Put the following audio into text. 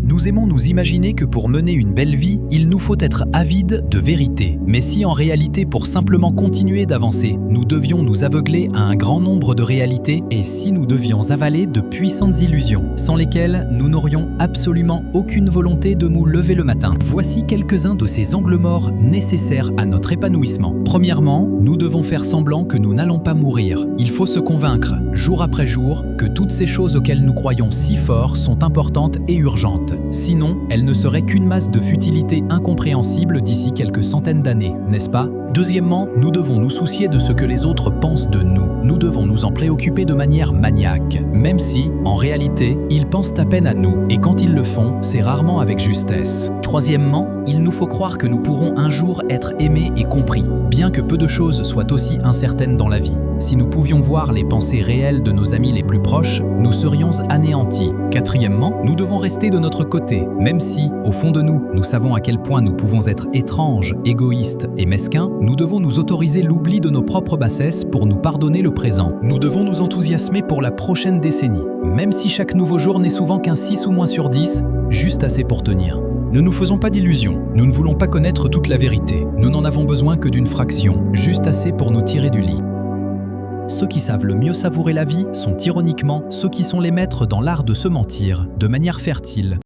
Nous aimons nous imaginer que pour mener une belle vie, il nous faut être avides de vérité. Mais si en réalité, pour simplement continuer d'avancer, nous devions nous aveugler à un grand nombre de réalités, et si nous devions avaler de puissantes illusions, sans lesquelles nous n'aurions absolument aucune volonté de nous lever le matin. Voici quelques-uns de ces angles morts nécessaires à notre épanouissement. Premièrement, nous devons faire semblant que nous n'allons pas mourir. Il faut se convaincre, jour après jour, que toutes ces choses auxquelles nous croyons si fort sont importantes et urgentes. Sinon, elles ne seraient qu'une masse de futilité incompréhensible d'ici quelques centaines d'années, n'est-ce pas ? Deuxièmement, nous devons nous soucier de ce que les autres pensent de nous. Nous devons nous en préoccuper de manière maniaque, même si, en réalité, ils pensent à peine à nous, et quand ils le font, c'est rarement avec justesse. Troisièmement, il nous faut croire que nous pourrons un jour être aimés et compris, bien que peu de choses soient aussi incertaines dans la vie. Si nous pouvions voir les pensées réelles de nos amis les plus proches, nous serions anéantis. Quatrièmement, nous devons rester de notre côté, même si, au fond de nous, nous savons à quel point nous pouvons être étranges, égoïstes et mesquins, nous devons nous autoriser l'oubli de nos propres bassesses pour nous pardonner le présent. Nous devons nous enthousiasmer pour la prochaine décennie, même si chaque nouveau jour n'est souvent qu'un 6 ou moins sur 10, juste assez pour tenir. Ne nous faisons pas d'illusions, nous ne voulons pas connaître toute la vérité. Nous n'en avons besoin que d'une fraction, juste assez pour nous tirer du lit. Ceux qui savent le mieux savourer la vie sont ironiquement ceux qui sont les maîtres dans l'art de se mentir, de manière fertile,